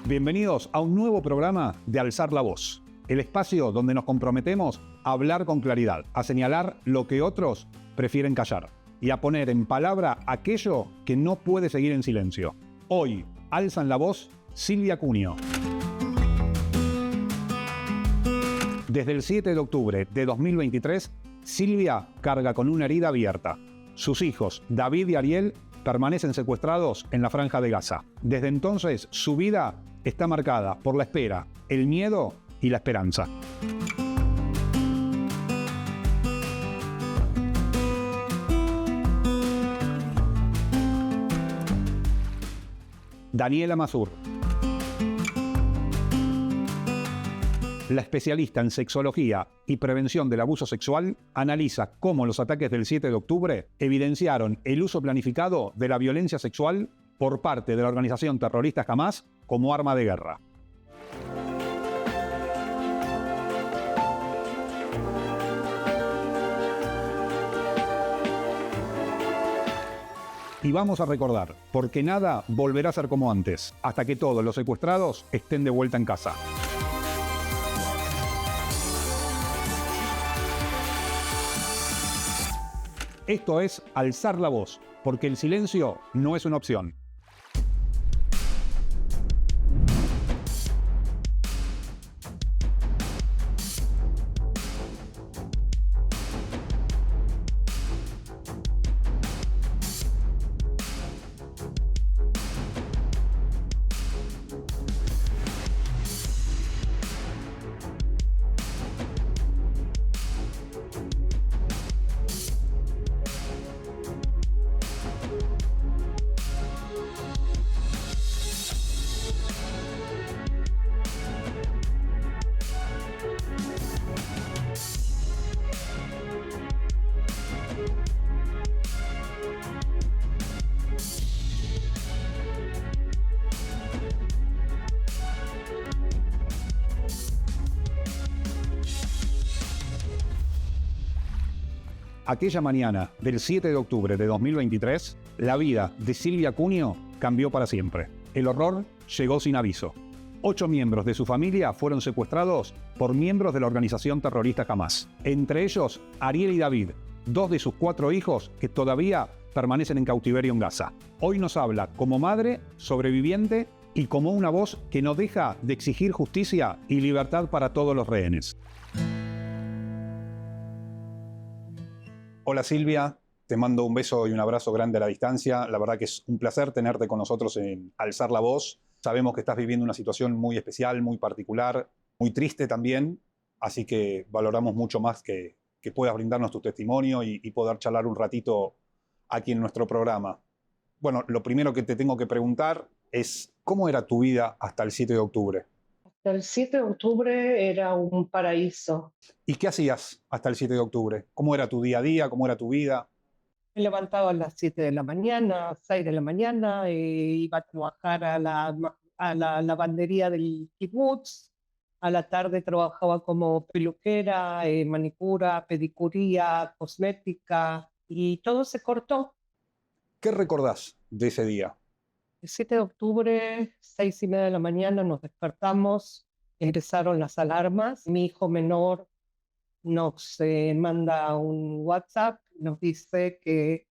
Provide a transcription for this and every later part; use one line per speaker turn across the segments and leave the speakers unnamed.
Bienvenidos a un nuevo programa de Alzar la Voz, el espacio donde nos comprometemos a hablar con claridad, a señalar lo que otros prefieren callar y a poner en palabra aquello que no puede seguir en silencio. Hoy alzan la voz Silvia Cunio. Desde el 7 de octubre de 2023, Silvia carga con una herida abierta. Sus hijos, David y Ariel, permanecen secuestrados en la Franja de Gaza. Desde entonces, su vida está marcada por la espera, el miedo y la esperanza. Daniela Mazur. La especialista en sexología y prevención del abuso sexual analiza cómo los ataques del 7 de octubre evidenciaron el uso planificado de la violencia sexual por parte de la organización terrorista Hamás como arma de guerra. Y vamos a recordar, porque nada volverá a ser como antes, hasta que todos los secuestrados estén de vuelta en casa. Esto es Alzar la Voz, porque el silencio no es una opción. Aquella mañana del 7 de octubre de 2023, la vida de Silvia Cunio cambió para siempre. El horror llegó sin aviso. 8 miembros de su familia fueron secuestrados por miembros de la organización terrorista Hamás. Entre ellos, Ariel y David, 2 de sus 4 hijos que todavía permanecen en cautiverio en Gaza. Hoy nos habla como madre, sobreviviente y como una voz que no deja de exigir justicia y libertad para todos los rehenes. Hola Silvia, te mando un beso y un abrazo grande a la distancia. La verdad que es un placer tenerte con nosotros en Alzar la Voz. Sabemos que estás viviendo una situación muy especial, muy particular, muy triste también, así que valoramos mucho más que puedas brindarnos tu testimonio y poder charlar un ratito aquí en nuestro programa. Bueno, lo primero que te tengo que preguntar es, ¿cómo era tu vida hasta el 7 de octubre?
El 7 de octubre era un paraíso.
¿Y qué hacías hasta el 7 de octubre? ¿Cómo era tu día a día? ¿Cómo era tu vida?
Me levantaba a las 7 de la mañana, 6 de la mañana, iba a trabajar a la lavandería del kibutz. A la tarde trabajaba como peluquera, manicura, pedicuría, cosmética, y todo se cortó.
¿Qué recordás de ese día?
El 7 de octubre, 6:30 de la mañana, nos despertamos, empezaron las alarmas. Mi hijo menor nos manda un WhatsApp, nos dice que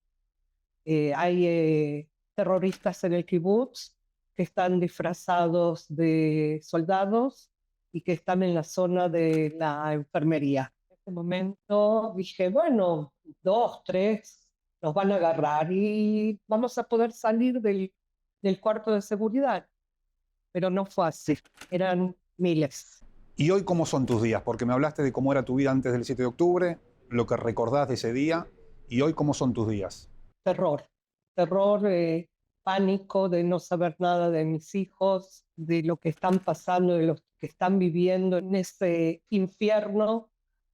hay terroristas en el kibutz que están disfrazados de soldados y que están en la zona de la enfermería. En ese momento dije, bueno, 2, 3 nos van a agarrar y vamos a poder salir del cuarto de seguridad. Pero no fue así, eran miles.
¿Y hoy cómo son tus días? Porque me hablaste de cómo era tu vida antes del 7 de octubre, lo que recordás de ese día, y hoy cómo son tus días.
Terror, pánico de no saber nada de mis hijos, de lo que están pasando, de lo que están viviendo en ese infierno.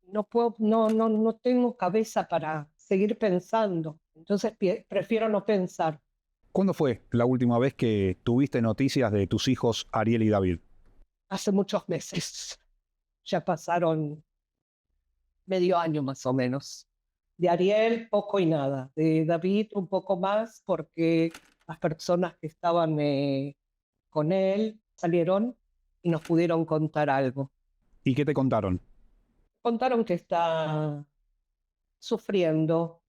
No tengo cabeza para seguir pensando. Entonces prefiero no pensar.
¿Cuándo fue la última vez que tuviste noticias de tus hijos Ariel y David?
Hace muchos meses. Ya pasaron medio año más o menos. De Ariel, poco y nada. De David, un poco más, porque las personas que estaban con él salieron y nos pudieron contar algo.
¿Y qué te contaron?
Contaron que está sufriendo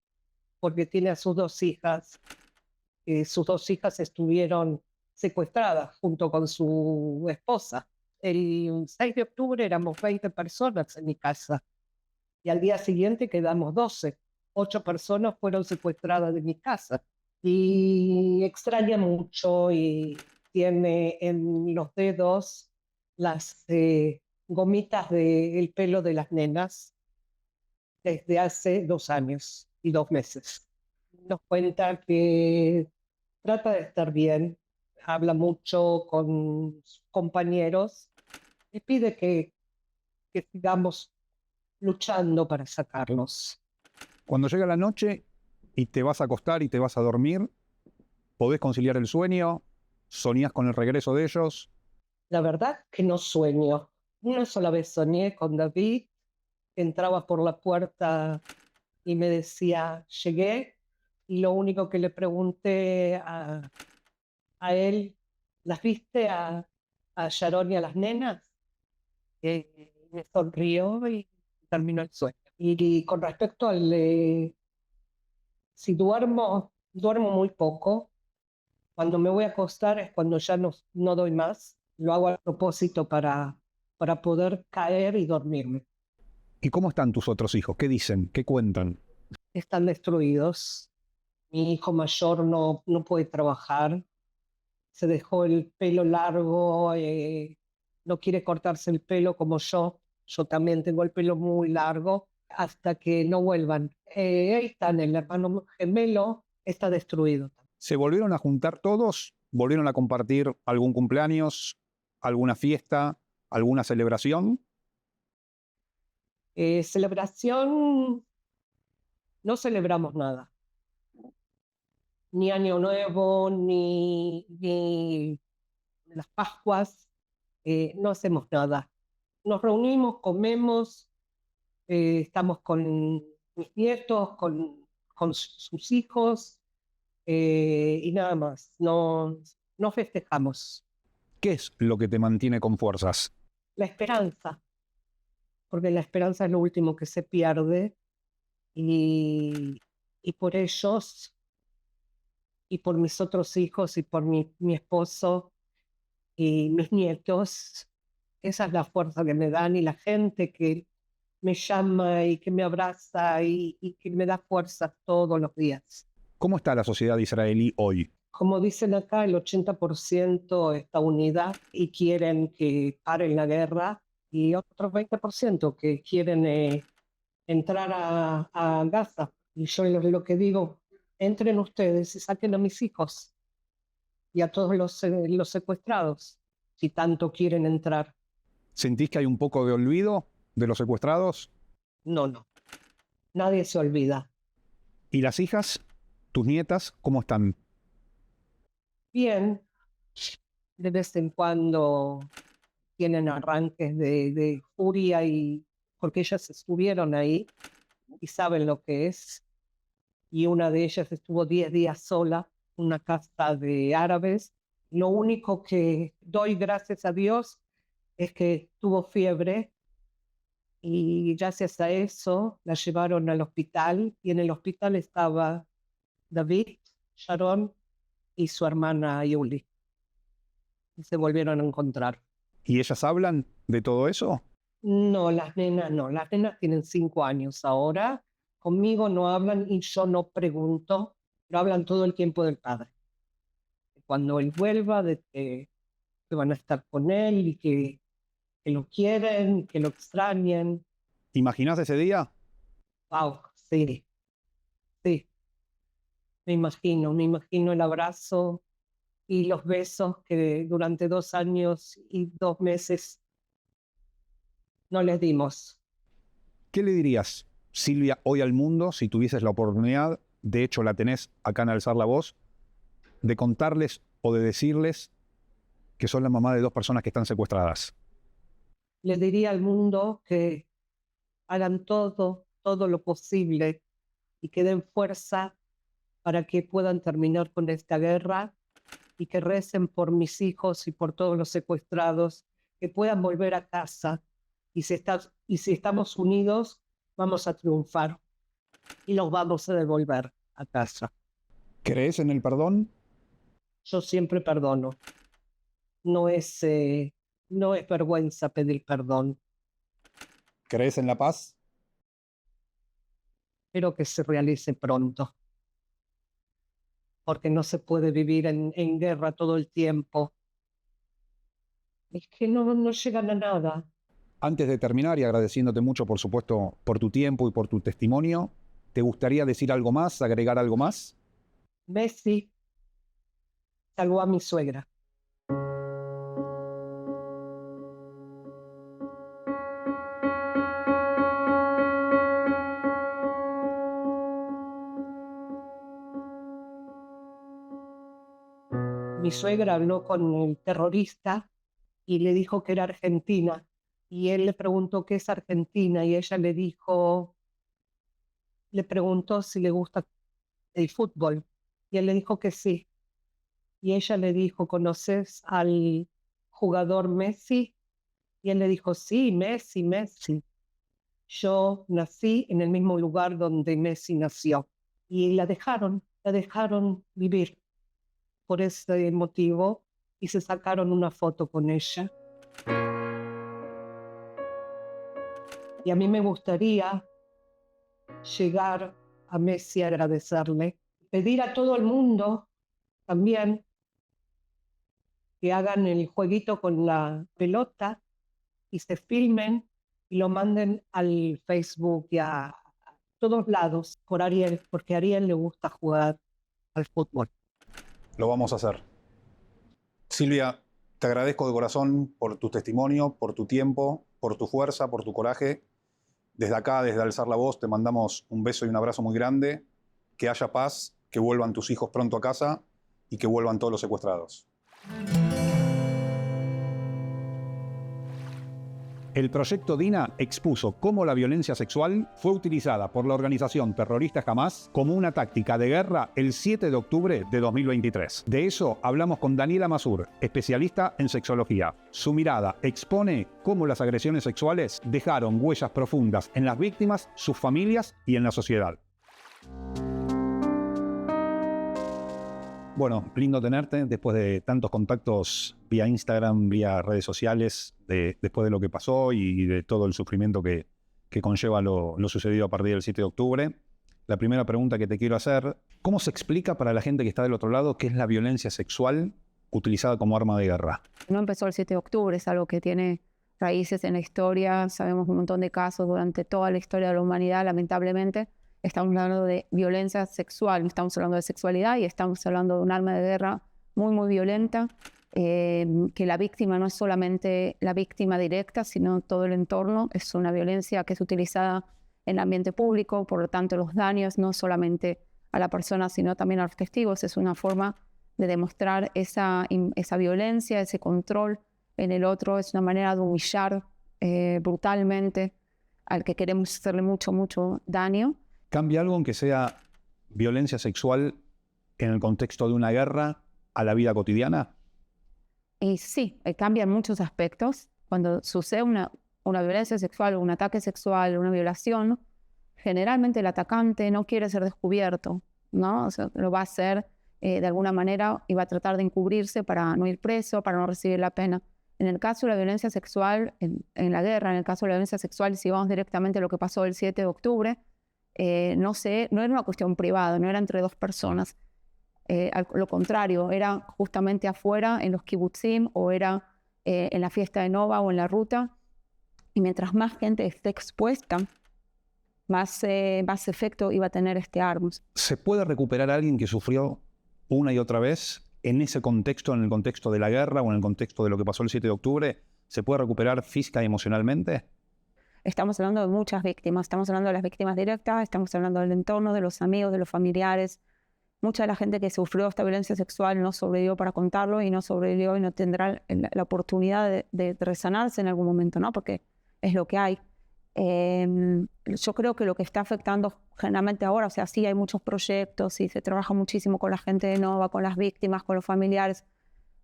porque tiene a sus dos hijas. Sus dos hijas estuvieron secuestradas junto con su esposa. El 6 de octubre éramos 20 personas en mi casa y al día siguiente quedamos 12. 8 personas fueron secuestradas de mi casa y extraña mucho y tiene en los dedos las gomitas del pelo de las nenas desde hace 2 años y 2 meses. Nos cuenta que trata de estar bien, habla mucho con sus compañeros y pide que sigamos luchando para sacarlos.
Cuando llega la noche y te vas a acostar y te vas a dormir, ¿podés conciliar el sueño? ¿Soñás con el regreso de ellos?
La verdad que no sueño. Una sola vez soñé con David, entraba por la puerta y me decía, llegué, y lo único que le pregunté a él, ¿las viste a Sharon y a las nenas? Me sonrió y terminó el sueño. Y con respecto al, si duermo, duermo muy poco. Cuando me voy a acostar es cuando ya no doy más. Lo hago a propósito para poder caer y dormirme.
¿Y cómo están tus otros hijos? ¿Qué dicen? ¿Qué cuentan?
Están destruidos. Mi hijo mayor no puede trabajar. Se dejó el pelo largo, no quiere cortarse el pelo como yo. Yo también tengo el pelo muy largo hasta que no vuelvan. Ahí están, el hermano gemelo está destruido.
¿Se volvieron a juntar todos? ¿Volvieron a compartir algún cumpleaños, alguna fiesta, alguna celebración?
Celebración, no celebramos nada. Ni Año Nuevo, ni las Pascuas, no hacemos nada. Nos reunimos, comemos, estamos con mis nietos, con sus hijos, y nada más. No festejamos.
¿Qué es lo que te mantiene con fuerzas?
La esperanza, porque la esperanza es lo último que se pierde y, y por ellos y por mis otros hijos y por mi esposo y mis nietos, esa es la fuerza que me dan y la gente que me llama y que me abraza y que me da fuerza todos los días.
¿Cómo está la sociedad israelí hoy?
Como dicen acá, el 80% está unida y quieren que pare la guerra y otros 20% que quieren entrar a Gaza. Y yo lo que digo, entren ustedes y saquen a mis hijos y a todos los secuestrados, si tanto quieren entrar.
¿Sentís que hay un poco de olvido de los secuestrados?
No, nadie se olvida.
¿Y las hijas, tus nietas, cómo están?
Bien, de vez en cuando tienen arranques de furia y porque ellas estuvieron ahí y saben lo que es. Y una de ellas estuvo 10 días sola, una casa de árabes. Lo único que doy gracias a Dios es que tuvo fiebre y gracias a eso la llevaron al hospital y en el hospital estaba David, Sharon y su hermana Yuli. Y se volvieron a encontrar.
¿Y ellas hablan de todo eso?
No, las nenas no. Las nenas tienen 5 años ahora. Conmigo no hablan y yo no pregunto, pero hablan todo el tiempo del padre. Cuando él vuelva, de que van a estar con él y que lo quieren, que lo extrañen.
¿Imaginás ese día?
Wow, sí, sí. Me imagino el abrazo y los besos que durante 2 años y 2 meses no les dimos.
¿Qué le dirías, Silvia, hoy al mundo si tuvieses la oportunidad, de hecho la tenés acá en Alzar la Voz, de contarles o de decirles que son la mamá de 2 personas que están secuestradas?
Les diría al mundo que hagan todo lo posible y que den fuerza para que puedan terminar con esta guerra y que recen por mis hijos y por todos los secuestrados, que puedan volver a casa. Y si estamos unidos, vamos a triunfar y los vamos a devolver a casa.
¿Crees en el perdón?
Yo siempre perdono. No es vergüenza pedir perdón.
¿Crees en la paz?
Espero que se realice pronto, porque no se puede vivir en guerra todo el tiempo. Es que no llegan a nada.
Antes de terminar y agradeciéndote mucho, por supuesto, por tu tiempo y por tu testimonio, ¿te gustaría decir algo más, agregar algo más?
Messi salvó a mi suegra. Mi suegra habló con el terrorista y le dijo que era argentina. Y él le preguntó qué es Argentina y ella le preguntó si le gusta el fútbol. Y él le dijo que sí. Y ella le dijo, ¿conoces al jugador Messi? Y él le dijo, sí, Messi, Messi. Yo nací en el mismo lugar donde Messi nació. Y la dejaron vivir por ese motivo y se sacaron una foto con ella. Y a mí me gustaría llegar a Messi a agradecerle, pedir a todo el mundo también que hagan el jueguito con la pelota y se filmen y lo manden al Facebook y a todos lados por Ariel, porque a Ariel le gusta jugar al fútbol.
Lo vamos a hacer. Silvia, te agradezco de corazón por tu testimonio, por tu tiempo, por tu fuerza, por tu coraje. Desde acá, desde Alzar la Voz, te mandamos un beso y un abrazo muy grande. Que haya paz, que vuelvan tus hijos pronto a casa y que vuelvan todos los secuestrados. El proyecto DINA expuso cómo la violencia sexual fue utilizada por la organización terrorista Hamás como una táctica de guerra el 7 de octubre de 2023. De eso hablamos con Daniela Masur, especialista en sexología. Su mirada expone cómo las agresiones sexuales dejaron huellas profundas en las víctimas, sus familias y en la sociedad. Bueno, lindo tenerte después de tantos contactos vía Instagram, vía redes sociales, después de lo que pasó y de todo el sufrimiento que conlleva lo sucedido a partir del 7 de octubre. La primera pregunta que te quiero hacer, ¿cómo se explica para la gente que está del otro lado qué es la violencia sexual utilizada como arma de guerra?
No empezó el 7 de octubre, es algo que tiene raíces en la historia, sabemos un montón de casos durante toda la historia de la humanidad, lamentablemente. Estamos hablando de violencia sexual, no estamos hablando de sexualidad y estamos hablando de un arma de guerra muy, muy violenta, que la víctima no es solamente la víctima directa, sino todo el entorno. Es una violencia que es utilizada en el ambiente público, por lo tanto los daños no solamente a la persona, sino también a los testigos. Es una forma de demostrar esa violencia, ese control en el otro, es una manera de humillar brutalmente al que queremos hacerle mucho, mucho daño.
¿Cambia algo aunque sea violencia sexual en el contexto de una guerra a la vida cotidiana?
Y sí, cambia en muchos aspectos. Cuando sucede una violencia sexual, un ataque sexual, una violación, generalmente el atacante no quiere ser descubierto, ¿no? O sea, lo va a hacer de alguna manera y va a tratar de encubrirse para no ir preso, para no recibir la pena. En el caso de la violencia sexual, en la guerra, en el caso de la violencia sexual, si vamos directamente a lo que pasó el 7 de octubre, no era una cuestión privada, no era entre dos personas. Lo contrario, era justamente afuera, en los kibutzim, o era en la fiesta de Nova o en la ruta. Y mientras más gente esté expuesta, más efecto iba a tener este arma.
¿Se puede recuperar a alguien que sufrió una y otra vez en ese contexto, en el contexto de la guerra o en el contexto de lo que pasó el 7 de octubre? ¿Se puede recuperar física y emocionalmente?
Estamos hablando de muchas víctimas. Estamos hablando de las víctimas directas, estamos hablando del entorno, de los amigos, de los familiares. Mucha de la gente que sufrió esta violencia sexual no sobrevivió para contarlo y no sobrevivió y no tendrá la oportunidad de resanarse en algún momento, ¿no? Porque es lo que hay. Yo creo que lo que está afectando generalmente ahora, o sea, sí hay muchos proyectos y se trabaja muchísimo con la gente de Nova, con las víctimas, con los familiares,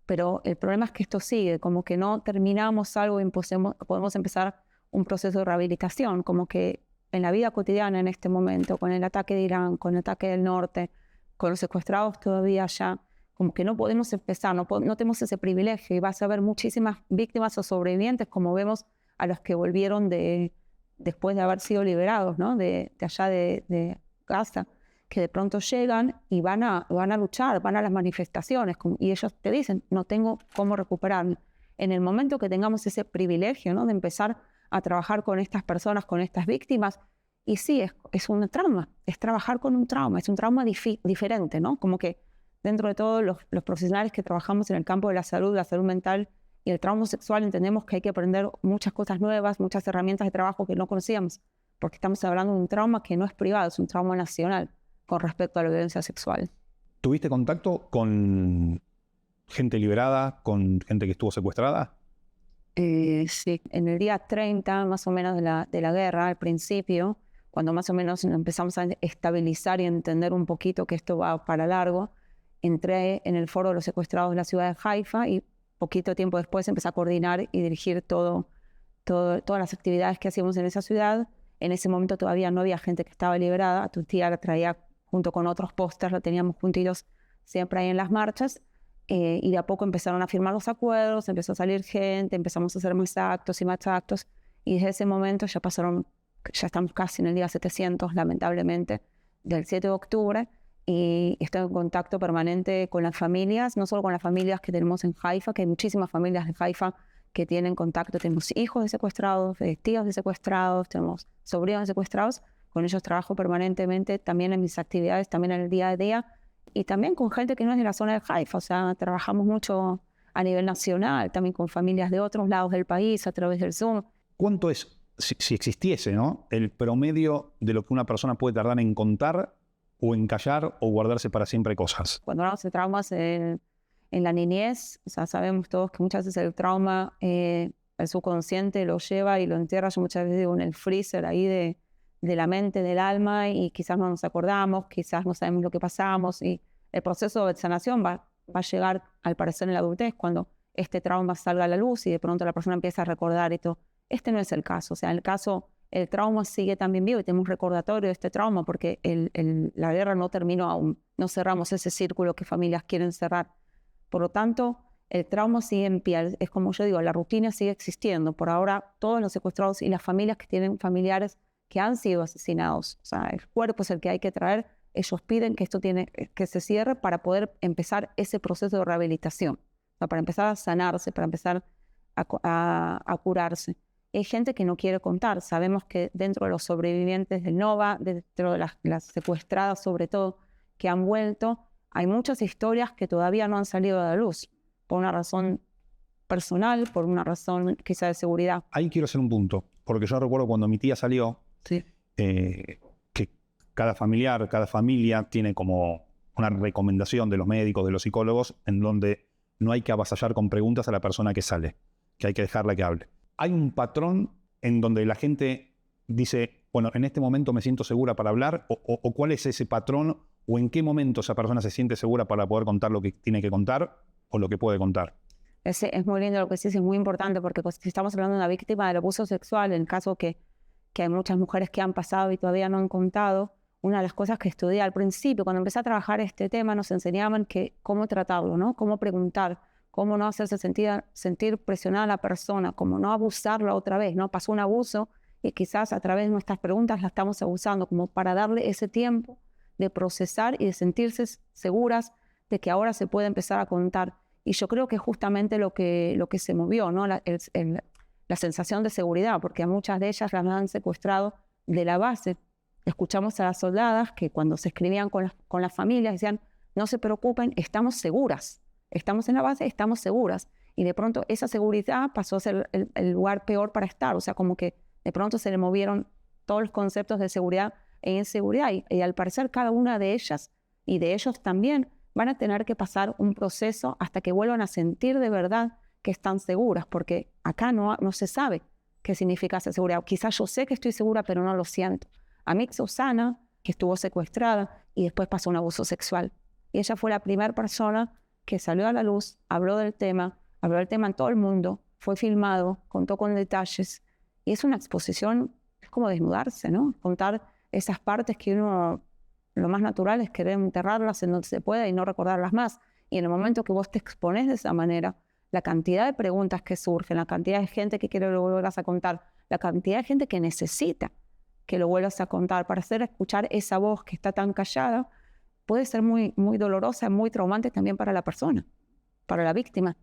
pero el problema es que esto sigue, como que no terminamos algo y podemos empezar un proceso de rehabilitación, como que en la vida cotidiana en este momento, con el ataque de Irán, con el ataque del norte, con los secuestrados todavía allá, como que no podemos empezar, no tenemos ese privilegio y vas a ver muchísimas víctimas o sobrevivientes, como vemos a los que volvieron después de haber sido liberados, ¿no? de allá de Gaza, que de pronto llegan y van a luchar, van a las manifestaciones, y ellos te dicen, no tengo cómo recuperarme. En el momento que tengamos ese privilegio, ¿no? de empezar a trabajar con estas personas, con estas víctimas, y sí, es un trauma, es trabajar con un trauma, es un trauma diferente, ¿no? Como que dentro de todos los profesionales que trabajamos en el campo de la salud mental y el trauma sexual, entendemos que hay que aprender muchas cosas nuevas, muchas herramientas de trabajo que no conocíamos, porque estamos hablando de un trauma que no es privado, es un trauma nacional con respecto a la violencia sexual.
¿Tuviste contacto con gente liberada, con gente que estuvo secuestrada?
Sí, en el día 30 más o menos de la guerra, al principio, cuando más o menos empezamos a estabilizar y entender un poquito que esto va para largo, entré en el foro de los secuestrados de la ciudad de Haifa y poquito tiempo después empecé a coordinar y dirigir todas las actividades que hacíamos en esa ciudad. En ese momento todavía no había gente que estaba liberada. Tu tía la traía junto con otros pósters, la teníamos juntitos siempre ahí en las marchas. Y de a poco empezaron a firmar los acuerdos, empezó a salir gente, empezamos a hacer más actos y más actos. Y desde ese momento ya estamos casi en el día 700, lamentablemente, del 7 de octubre. Y estoy en contacto permanente con las familias, no solo con las familias que tenemos en Haifa, que hay muchísimas familias de Haifa que tienen contacto. Tenemos hijos de secuestrados, tíos de secuestrados, tenemos sobrinos de secuestrados. Con ellos trabajo permanentemente, también en mis actividades, también en el día a día. Y también con gente que no es de la zona de Haifa, o sea, trabajamos mucho a nivel nacional, también con familias de otros lados del país a través del Zoom.
¿Cuánto es, si existiese, ¿no? el promedio de lo que una persona puede tardar en contar o en callar o guardarse para siempre cosas?
Cuando hablamos de traumas en la niñez, o sea, sabemos todos que muchas veces el trauma, el subconsciente lo lleva y lo entierra, yo muchas veces digo, en el freezer ahí de la mente, del alma, y quizás no nos acordamos, quizás no sabemos lo que pasamos, y el proceso de sanación va a llegar, al parecer, en la adultez, cuando este trauma salga a la luz y de pronto la persona empieza a recordar y todo. Este no es el caso, o sea, el trauma sigue también vivo y tenemos un recordatorio de este trauma porque la guerra no terminó aún, no cerramos ese círculo que familias quieren cerrar. Por lo tanto, el trauma sigue en pie, es como yo digo, la rutina sigue existiendo. Por ahora, todos los secuestrados y las familias que tienen familiares que han sido asesinados, o sea, el cuerpo es el que hay que traer, ellos piden que esto tiene que se cierre para poder empezar ese proceso de rehabilitación, o sea, para empezar a sanarse, para empezar a curarse. Hay gente que no quiere contar, sabemos que dentro de los sobrevivientes del Nova, dentro de las secuestradas sobre todo, que han vuelto, hay muchas historias que todavía no han salido a la luz, por una razón personal, por una razón quizá de seguridad.
Ahí quiero hacer un punto, porque yo recuerdo cuando mi tía salió,
sí.
Que cada familia tiene como una recomendación de los médicos, de los psicólogos, en donde no hay que avasallar con preguntas a la persona que sale, que hay que dejarla que hable. Hay un patrón en donde la gente dice, bueno, en este momento me siento segura para hablar, o cuál es ese patrón, o en qué momento esa persona se siente segura para poder contar lo que tiene que contar o lo que puede contar.
Es muy lindo lo que dices, es muy importante, porque si estamos hablando de una víctima del abuso sexual, en el caso que hay muchas mujeres que han pasado y todavía no han contado, una de las cosas que estudié al principio, cuando empecé a trabajar este tema, nos enseñaban cómo tratarlo, ¿no? Cómo preguntar, cómo no hacerse sentir presionada a la persona, cómo no abusarla otra vez, ¿no? Pasó un abuso y quizás a través de nuestras preguntas la estamos abusando, como para darle ese tiempo de procesar y de sentirse seguras de que ahora se puede empezar a contar. Y yo creo que es justamente lo que se movió, ¿no? La sensación de seguridad, porque a muchas de ellas las han secuestrado de la base. Escuchamos a las soldadas que cuando se escribían con las familias decían, no se preocupen, estamos seguras. Estamos en la base, estamos seguras. Y de pronto esa seguridad pasó a ser el lugar peor para estar. O sea, como que de pronto se le movieron todos los conceptos de seguridad e inseguridad. Y al parecer cada una de ellas y de ellos también van a tener que pasar un proceso hasta que vuelvan a sentir de verdad que están seguras, porque acá no se sabe qué significa esa seguridad. Quizás yo sé que estoy segura, pero no lo siento. A mí Susana, que estuvo secuestrada y después pasó un abuso sexual. Y ella fue la primera persona que salió a la luz, habló del tema en todo el mundo, fue filmado, contó con detalles. Y es una exposición, es como desnudarse, ¿no? Contar esas partes que uno, lo más natural es querer enterrarlas en donde se pueda y no recordarlas más. Y en el momento que vos te expones de esa manera, la cantidad de preguntas que surgen, la cantidad de gente que quiere que lo vuelvas a contar, la cantidad de gente que necesita que lo vuelvas a contar para hacer escuchar esa voz que está tan callada, puede ser muy, muy dolorosa, muy traumante también para la persona, para la víctima.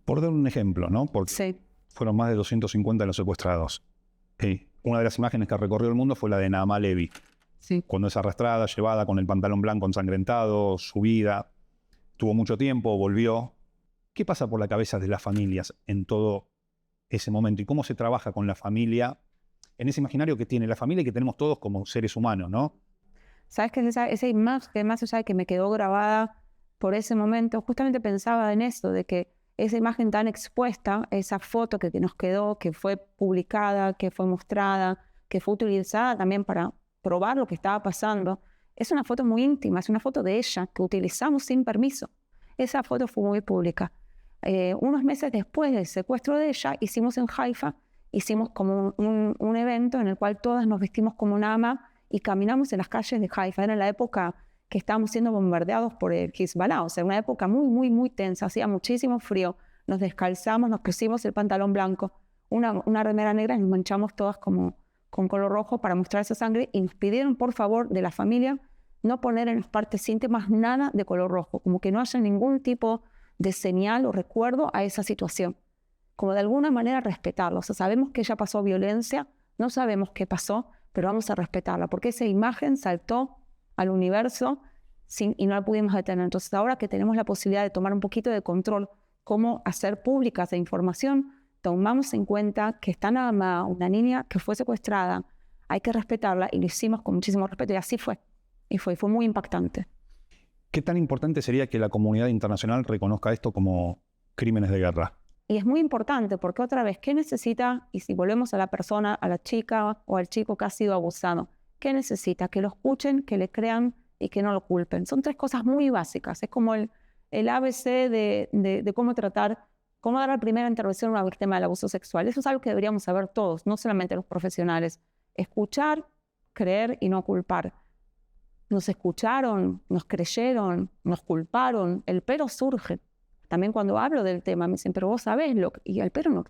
Por dar un ejemplo, ¿no? Porque
Sí.
fueron más de 250 los secuestrados. Una de las imágenes que recorrió el mundo fue la de Naamá Levy,
Sí.
cuando es arrastrada, llevada con el pantalón blanco ensangrentado, subida, tuvo mucho tiempo, volvió. ¿Qué pasa por la cabeza de las familias en todo ese momento? ¿Y cómo se trabaja con la familia en ese imaginario que tiene la familia y que tenemos todos como seres humanos, ¿no?
¿Sabes qué? Esa imagen, más allá de que me quedó grabada por ese momento, justamente pensaba en eso, de que esa imagen tan expuesta, esa foto que nos quedó, que fue publicada, que fue mostrada, que fue utilizada también para probar lo que estaba pasando, es una foto muy íntima, es una foto de ella que utilizamos sin permiso. Esa foto fue muy pública. Unos meses después del secuestro de ella, hicimos en Haifa, hicimos como un evento en el cual todas nos vestimos como Naamá y caminamos en las calles de Haifa. Era la época que estábamos siendo bombardeados por el Hezbollah, o sea, una época muy, muy, muy tensa, hacía muchísimo frío. Nos descalzamos, nos pusimos el pantalón blanco, una remera negra y nos manchamos todas como con color rojo para mostrar esa sangre y nos pidieron, por favor, de la familia, no poner en las partes íntimas nada de color rojo, como que no haya ningún tipo de señal o recuerdo a esa situación, como de alguna manera respetarla. O sea, sabemos que ella pasó violencia, no sabemos qué pasó, pero vamos a respetarla, porque esa imagen saltó al universo y no la pudimos detener. Entonces, ahora que tenemos la posibilidad de tomar un poquito de control, cómo hacer pública esa información, tomamos en cuenta que está Naamá, una niña que fue secuestrada, hay que respetarla y lo hicimos con muchísimo respeto y así fue. Y fue muy impactante.
¿Qué tan importante sería que la comunidad internacional reconozca esto como crímenes de guerra?
Y es muy importante porque otra vez, ¿qué necesita? Y si volvemos a la persona, a la chica o al chico que ha sido abusado, ¿qué necesita? Que lo escuchen, que le crean y que no lo culpen. Son tres cosas muy básicas. Es como el ABC de cómo tratar, cómo dar la primera intervención a una víctima del abuso sexual. Eso es algo que deberíamos saber todos, no solamente los profesionales. Escuchar, creer y no culpar. Nos escucharon, nos creyeron, nos culparon. El pero surge. También cuando hablo del tema me dicen, pero vos sabés, y el pero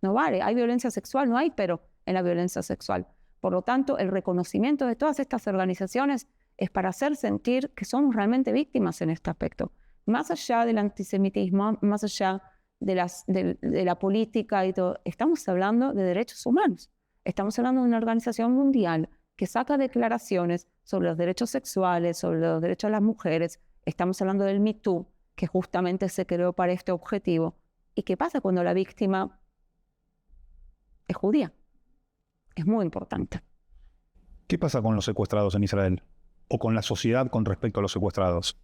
no vale. Hay violencia sexual, no hay pero en la violencia sexual. Por lo tanto, el reconocimiento de todas estas organizaciones es para hacer sentir que somos realmente víctimas en este aspecto. Más allá del antisemitismo, más allá de la política y todo, estamos hablando de derechos humanos. Estamos hablando de una organización mundial que saca declaraciones sobre los derechos sexuales, sobre los derechos de las mujeres. Estamos hablando del Me Too, que justamente se creó para este objetivo. ¿Y qué pasa cuando la víctima es judía? Es muy importante.
¿Qué pasa con los secuestrados en Israel? ¿O con la sociedad con respecto a los secuestrados?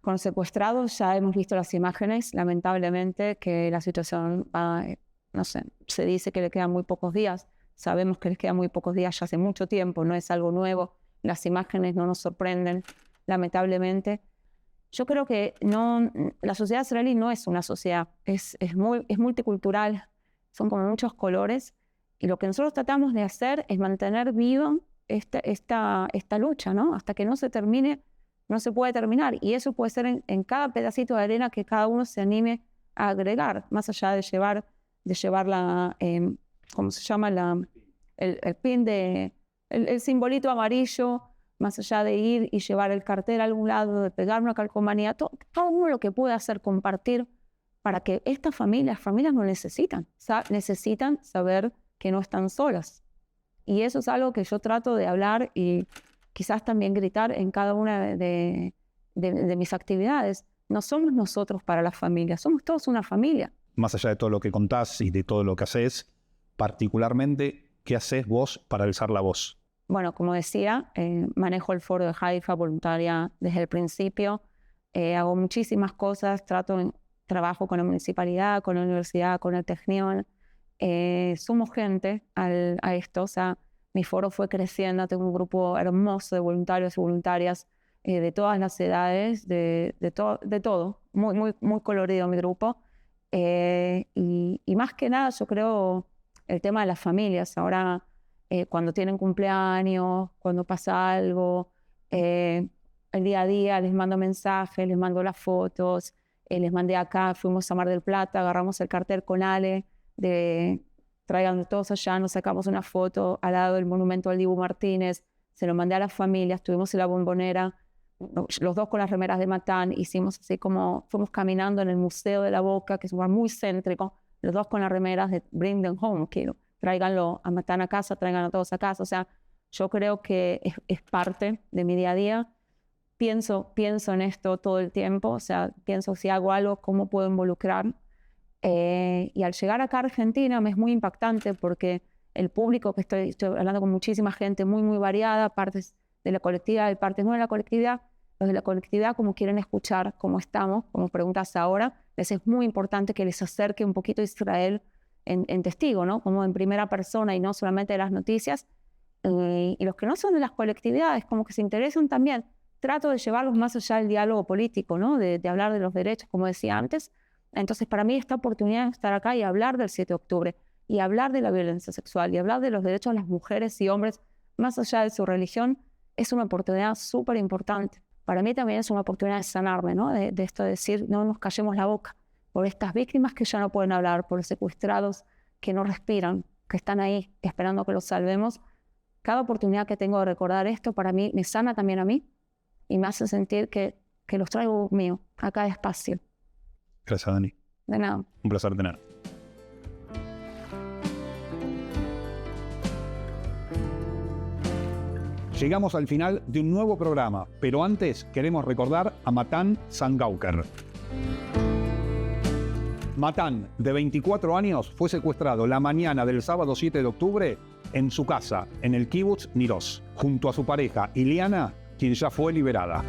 Con los secuestrados ya hemos visto las imágenes, lamentablemente, que la situación va, no sé, se dice que le quedan muy pocos días. Sabemos que les quedan muy pocos días ya hace mucho tiempo, no es algo nuevo. Las imágenes no nos sorprenden, lamentablemente. Yo creo que la sociedad israelí no es una sociedad, es multicultural, son como muchos colores. Y lo que nosotros tratamos de hacer es mantener viva esta lucha, ¿no? Hasta que no se termine, no se puede terminar. Y eso puede ser en cada pedacito de arena que cada uno se anime a agregar, más allá de llevar la, ¿cómo se llama? El pin el simbolito amarillo, más allá de ir y llevar el cartel a algún lado, de pegar una calcomanía, todo uno lo que puede hacer, compartir, para que estas familias lo necesitan, necesitan saber que no están solas. Y eso es algo que yo trato de hablar y quizás también gritar en cada una de mis actividades. No somos nosotros para las familias, somos todos una familia.
Más allá de todo lo que contás y de todo lo que haces, particularmente, ¿qué haces vos para alzar la voz?
Bueno, como decía, manejo el foro de Haifa voluntaria desde el principio. Hago muchísimas cosas, trabajo con la municipalidad, con la universidad, con el Technion. sumo gente a esto, o sea, mi foro fue creciendo, tengo un grupo hermoso de voluntarios y voluntarias de todas las edades, de todo, muy colorido mi grupo. Y más que nada, yo creo el tema de las familias. Ahora, cuando tienen cumpleaños, cuando pasa algo, el día a día les mando mensajes, les mando las fotos, les mandé acá, fuimos a Mar del Plata, agarramos el cartel con Ale, traigan todos allá, nos sacamos una foto al lado del monumento al Dibu Martínez, se lo mandé a las familias, estuvimos en la Bombonera, los dos con las remeras de Matán, hicimos así como, fuimos caminando en el Museo de la Boca, que es un lugar muy céntrico, los dos con las remeras de Bring Them Home, que tráiganlo a Matán a casa, traigan a todos a casa. O sea, yo creo que es parte de mi día a día. Pienso en esto todo el tiempo, o sea, pienso si hago algo, cómo puedo involucrar. Y al llegar acá a Argentina me es muy impactante porque el público que estoy hablando con muchísima gente muy variada, partes de la colectividad y partes no de la colectividad. Los de la colectividad, como quieren escuchar cómo estamos, como preguntas ahora, les es muy importante que les acerque un poquito a Israel en testigo, ¿no? Como en primera persona y no solamente de las noticias. Y los que no son de las colectividades, como que se interesan también. Trato de llevarlos más allá del diálogo político, ¿no? De hablar de los derechos, como decía antes. Entonces, para mí, esta oportunidad de estar acá y hablar del 7 de octubre, y hablar de la violencia sexual, y hablar de los derechos de las mujeres y hombres, más allá de su religión, es una oportunidad súper importante. Para mí también es una oportunidad de sanarme, ¿no? De esto de decir, no nos callemos la boca por estas víctimas que ya no pueden hablar, por los secuestrados que no respiran, que están ahí esperando que los salvemos. Cada oportunidad que tengo de recordar esto, para mí, me sana también a mí y me hace sentir que los traigo mío, acá despacio.
Gracias, Dani.
De nada.
Un placer tener. Llegamos al final de un nuevo programa, pero antes queremos recordar a Matan Sangauker. Matan, de 24 años, fue secuestrado la mañana del sábado 7 de octubre en su casa, en el Kibutz Niroz, junto a su pareja Iliana, quien ya fue liberada.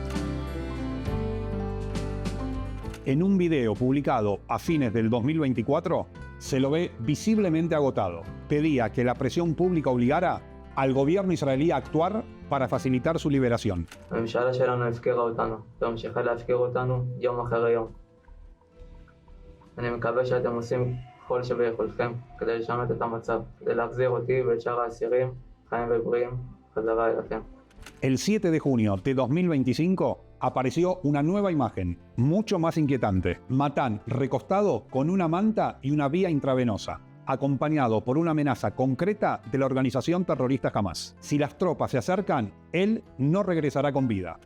En un video publicado a fines del 2024, se lo ve visiblemente agotado. Pedía que la presión pública obligara al gobierno israelí a actuar para facilitar su liberación.
הממשלה שלנו הפקירה אותנו, וממשיכה להפקיר אותנו יום אחרי יום. אני מקווה שאתם עושים כל שביכולתכם כדי לשנות את המצב, כדי להחזיר אותי ואת שאר האסירים חיים ובריאים חזרה אליכם.
El 7 de junio de 2025 apareció una nueva imagen, mucho más inquietante. Matan recostado con una manta y una vía intravenosa, acompañado por una amenaza concreta de la organización terrorista Hamas. Si las tropas se acercan, él no regresará con vida.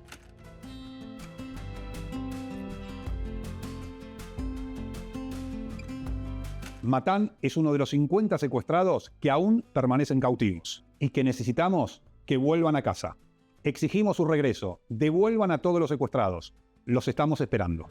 Matan es uno de los 50 secuestrados que aún permanecen cautivos y que necesitamos que vuelvan a casa. Exigimos su regreso. Devuelvan a todos los secuestrados. Los estamos esperando.